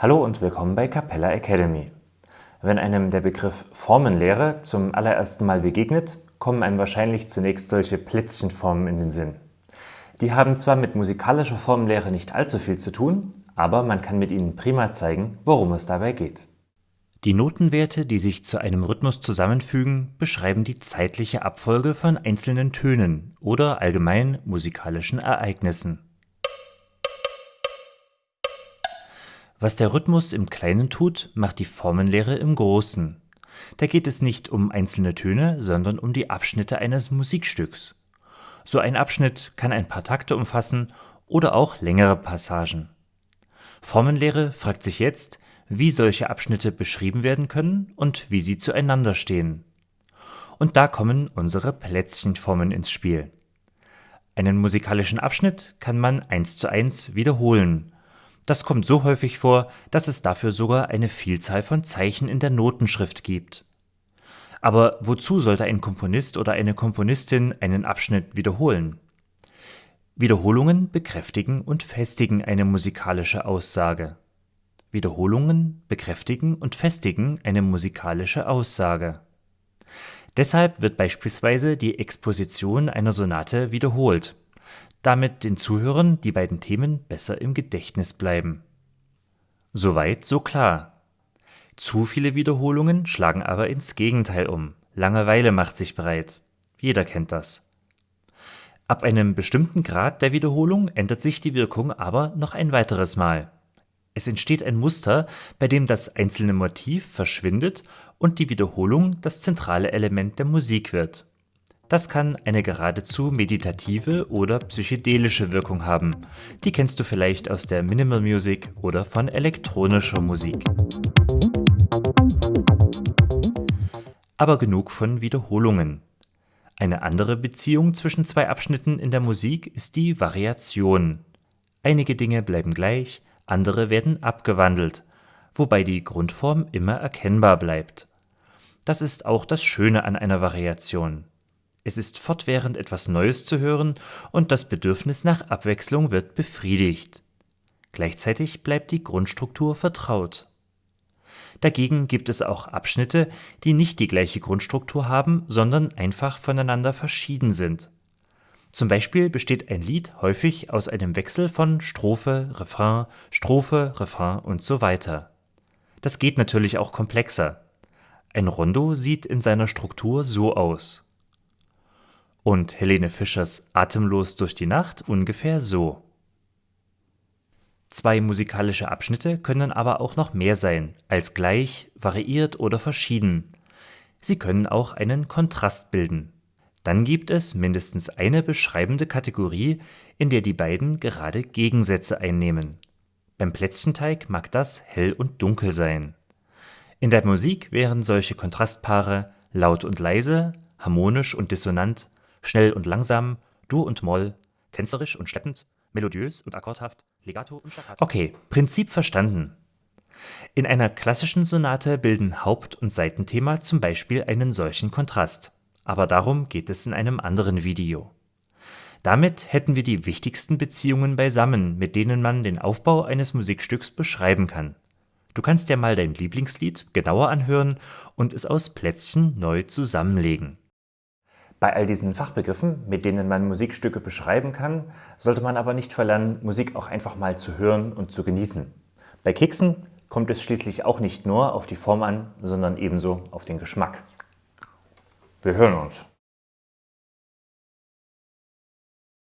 Hallo und willkommen bei Capella Academy. Wenn einem der Begriff Formenlehre zum allerersten Mal begegnet, kommen einem wahrscheinlich zunächst solche Plätzchenformen in den Sinn. Die haben zwar mit musikalischer Formenlehre nicht allzu viel zu tun, aber man kann mit ihnen prima zeigen, worum es dabei geht. Die Notenwerte, die sich zu einem Rhythmus zusammenfügen, beschreiben die zeitliche Abfolge von einzelnen Tönen oder allgemein musikalischen Ereignissen. Was der Rhythmus im Kleinen tut, macht die Formenlehre im Großen. Da geht es nicht um einzelne Töne, sondern um die Abschnitte eines Musikstücks. So ein Abschnitt kann ein paar Takte umfassen oder auch längere Passagen. Formenlehre fragt sich jetzt, wie solche Abschnitte beschrieben werden können und wie sie zueinander stehen. Und da kommen unsere Plätzchenformen ins Spiel. Einen musikalischen Abschnitt kann man 1:1 wiederholen. Das kommt so häufig vor, dass es dafür sogar eine Vielzahl von Zeichen in der Notenschrift gibt. Aber wozu sollte ein Komponist oder eine Komponistin einen Abschnitt wiederholen? Wiederholungen bekräftigen und festigen eine musikalische Aussage. Wiederholungen bekräftigen und festigen eine musikalische Aussage. Deshalb wird beispielsweise die Exposition einer Sonate wiederholt, damit den Zuhörern die beiden Themen besser im Gedächtnis bleiben. Soweit, so klar. Zu viele Wiederholungen schlagen aber ins Gegenteil um. Langeweile macht sich breit. Jeder kennt das. Ab einem bestimmten Grad der Wiederholung ändert sich die Wirkung aber noch ein weiteres Mal. Es entsteht ein Muster, bei dem das einzelne Motiv verschwindet und die Wiederholung das zentrale Element der Musik wird. Das kann eine geradezu meditative oder psychedelische Wirkung haben. Die kennst du vielleicht aus der Minimal Music oder von elektronischer Musik. Aber genug von Wiederholungen. Eine andere Beziehung zwischen zwei Abschnitten in der Musik ist die Variation. Einige Dinge bleiben gleich, andere werden abgewandelt, wobei die Grundform immer erkennbar bleibt. Das ist auch das Schöne an einer Variation. Es ist fortwährend etwas Neues zu hören und das Bedürfnis nach Abwechslung wird befriedigt. Gleichzeitig bleibt die Grundstruktur vertraut. Dagegen gibt es auch Abschnitte, die nicht die gleiche Grundstruktur haben, sondern einfach voneinander verschieden sind. Zum Beispiel besteht ein Lied häufig aus einem Wechsel von Strophe, Refrain und so weiter. Das geht natürlich auch komplexer. Ein Rondo sieht in seiner Struktur so aus. Und Helene Fischers Atemlos durch die Nacht ungefähr so. Zwei musikalische Abschnitte können aber auch noch mehr sein, als gleich, variiert oder verschieden. Sie können auch einen Kontrast bilden. Dann gibt es mindestens eine beschreibende Kategorie, in der die beiden gerade Gegensätze einnehmen. Beim Plätzchenteig mag das hell und dunkel sein. In der Musik wären solche Kontrastpaare laut und leise, harmonisch und dissonant, schnell und langsam, Dur und Moll, tänzerisch und schleppend, melodiös und akkordhaft, Legato und Staccato. Okay, Prinzip verstanden. In einer klassischen Sonate bilden Haupt- und Seitenthema zum Beispiel einen solchen Kontrast. Aber darum geht es in einem anderen Video. Damit hätten wir die wichtigsten Beziehungen beisammen, mit denen man den Aufbau eines Musikstücks beschreiben kann. Du kannst dir mal dein Lieblingslied genauer anhören und es aus Plätzchen neu zusammenlegen. Bei all diesen Fachbegriffen, mit denen man Musikstücke beschreiben kann, sollte man aber nicht verlernen, Musik auch einfach mal zu hören und zu genießen. Bei Keksen kommt es schließlich auch nicht nur auf die Form an, sondern ebenso auf den Geschmack. Wir hören uns.